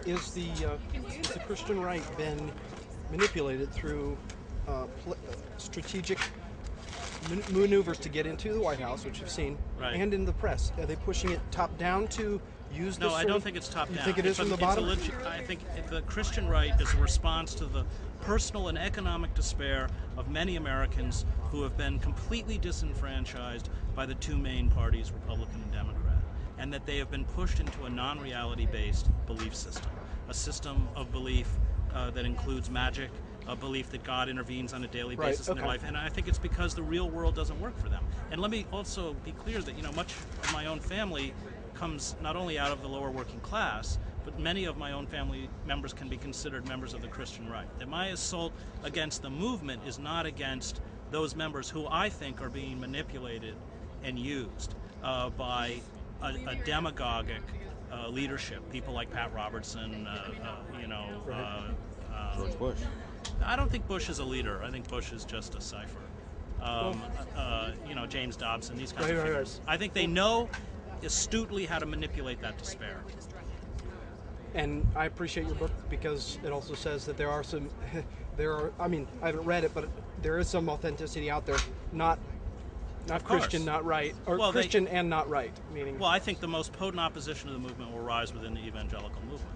is the Christian right been manipulated through strategic maneuvers to get into the White House, which you've seen, and in the press? Are they pushing it top down to use this? No, I don't think it's top down. You think it is from the bottom? I think the Christian right is a response to the personal and economic despair of many Americans who have been completely disenfranchised by the two main parties, Republican and Democrat, and that they have been pushed into a non-reality based belief system, a system of belief that includes magic, a belief that God intervenes on a daily basis in their life, and I think it's because the real world doesn't work for them. And let me also be clear that much of my own family comes not only out of the lower working class, but many of my own family members can be considered members of the Christian right. That my assault against the movement is not against those members who I think are being manipulated and used by a demagogic leadership, people like Pat Robertson, George Bush. I don't think Bush is a leader. I think Bush is just a cipher. James Dobson, these kinds of figures. I think they know astutely how to manipulate that despair. And I appreciate your book because it also says that I haven't read it, but there is some authenticity out there, not Christian, not right, or Christian and not right, meaning... Well, I think the most potent opposition to the movement will rise within the evangelical movement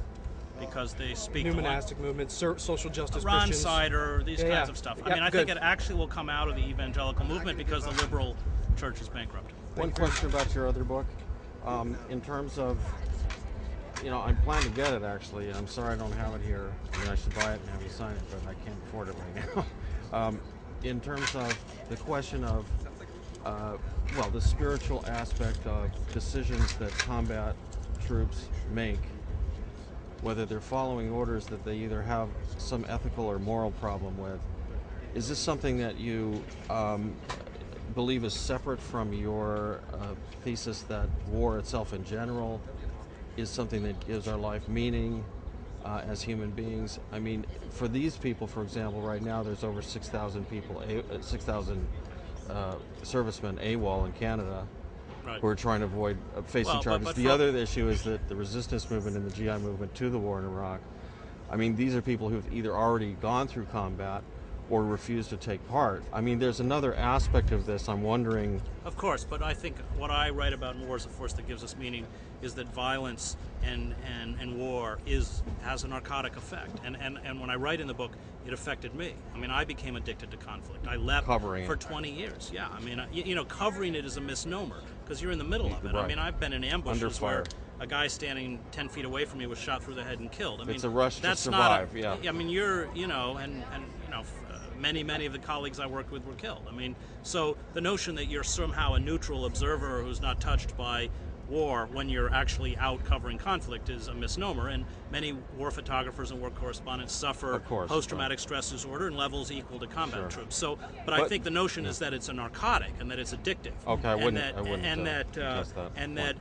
because they speak new monastic movements, social justice Ron Christians. Sider, these kinds of stuff. I think it actually will come out of the evangelical movement because the liberal church is bankrupt. One question about your other book. In terms of, I plan to get it actually. I'm sorry I don't have it here. I should buy it and have you sign it, but I can't afford it right now. In terms of the question of, the spiritual aspect of decisions that combat troops make, whether they're following orders that they either have some ethical or moral problem with, is this something that you believe is separate from your thesis that war itself in general is something that gives our life meaning as human beings? I mean, for these people, for example, right now there's over 6,000 people, 6,000 servicemen AWOL in Canada who are trying to avoid facing charges. The other issue is that the resistance movement and the GI movement to the war in Iraq, I mean, these are people who've either already gone through combat or refuse to take part. I mean, there's another aspect of this. I'm wondering... Of course, but I think what I write about in War is a Force That Gives Us Meaning is that violence and war has a narcotic effect. And when I write in the book, it affected me. I mean, I became addicted to conflict. I left for 20 years. Yeah, I mean, covering it is a misnomer because you're in the middle of it. Right. I mean, I've been in ambushes where a guy standing 10 feet away from me was shot through the head and killed. I mean, it's a rush to survive, I mean, many of the colleagues I worked with were killed. I mean, so the notion that you're somehow a neutral observer who's not touched by war when you're actually out covering conflict is a misnomer, and many war photographers and war correspondents suffer post-traumatic stress disorder in levels equal to combat troops. So, but I think the notion is that it's a narcotic and that it's addictive. Okay, and that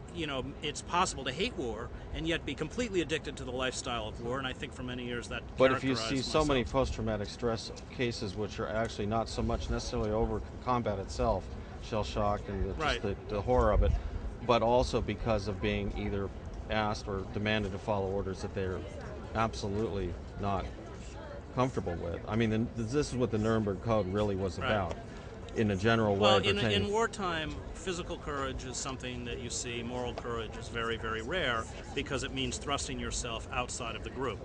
it's possible to hate war and yet be completely addicted to the lifestyle of war. And I think for many years that. But if you see so many post-traumatic stress cases, which are actually not so much necessarily over combat itself, shell shock and the horror of it, but also because of being either asked or demanded to follow orders that they're absolutely not comfortable with. I mean, this is what the Nuremberg Code really was about, in a general way. Well, in wartime, physical courage is something that you see. Moral courage is very, very rare because it means thrusting yourself outside of the group.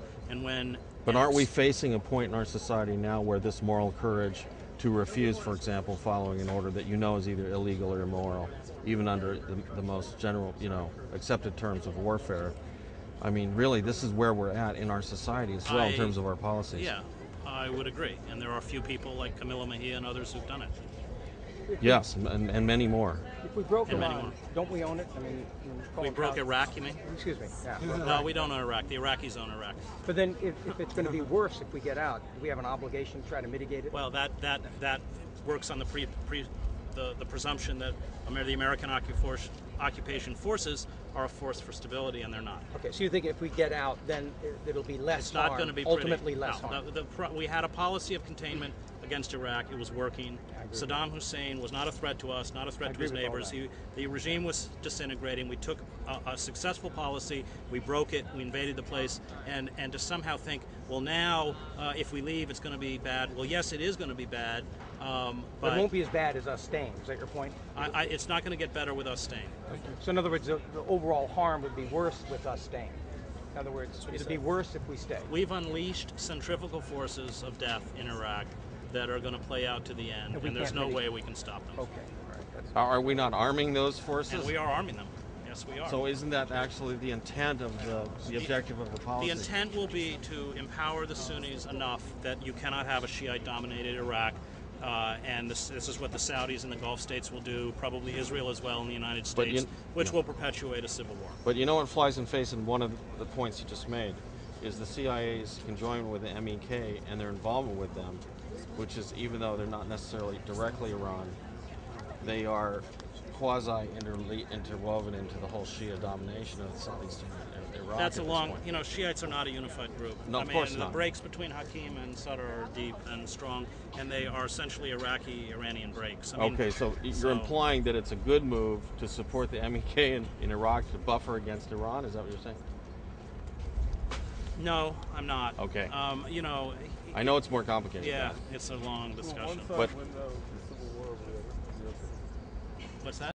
But aren't we facing a point in our society now where this moral courage to refuse, for example, following an order that is either illegal or immoral, even under the most general, accepted terms of warfare? I mean, really, this is where we're at in our society as well in terms of our policies. Yeah, I would agree. And there are a few people like Camilo Mejia and others who've done it. Yes, and many more. If we broke Iran, don't we own it? I mean, we broke Iraq, you mean? Excuse me. Yeah. No, we don't own Iraq. The Iraqis own Iraq. But then, if it's going to be worse if we get out, do we have an obligation to try to mitigate it? Well, that works on the presumption that the American occupation forces are a force for stability, and they're not. Okay, so you think if we get out, then it'll be less it's not harm, going to be ultimately less harm? We had a policy of containment against Iraq. It was working. Saddam Hussein was not a threat to us, not a threat to his neighbors. The regime was disintegrating. We took a successful policy. We broke it. We invaded the place. And to somehow think, well, now if we leave, it's going to be bad. Well, yes, it is going to be bad. But it won't be as bad as us staying. Is that your point? It's not going to get better with us staying. Okay. So in other words, the overall harm would be worse with us staying. In other words, it'd be worse if we stay. We've unleashed centrifugal forces of death in Iraq that are going to play out to the end, and there's no way we can stop them. Okay. All right. Are we not arming those forces? And we are arming them. Yes, we are. So isn't that actually the intent of the objective of the policy? The intent will be to empower the Sunnis enough that you cannot have a Shiite-dominated Iraq, and this is what the Saudis and the Gulf states will do, probably Israel as well in the United States, which will perpetuate a civil war. But you know what flies in face in one of the points you just made is the CIA's conjoined with the MEK and their involvement with them, which is, even though they're not necessarily directly Iran, they are quasi-interwoven into the whole Shia domination of Southeastern Iraq. That's Shiites are not a unified group. No, of course not. The breaks between Hakim and Sadr are deep and strong, and they are essentially Iraqi-Iranian breaks. Okay, so you're implying that it's a good move to support the MEK in Iraq to buffer against Iran? Is that what you're saying? No, I'm not. Okay. I know it's more complicated. Yeah, it's a long discussion. But what's that?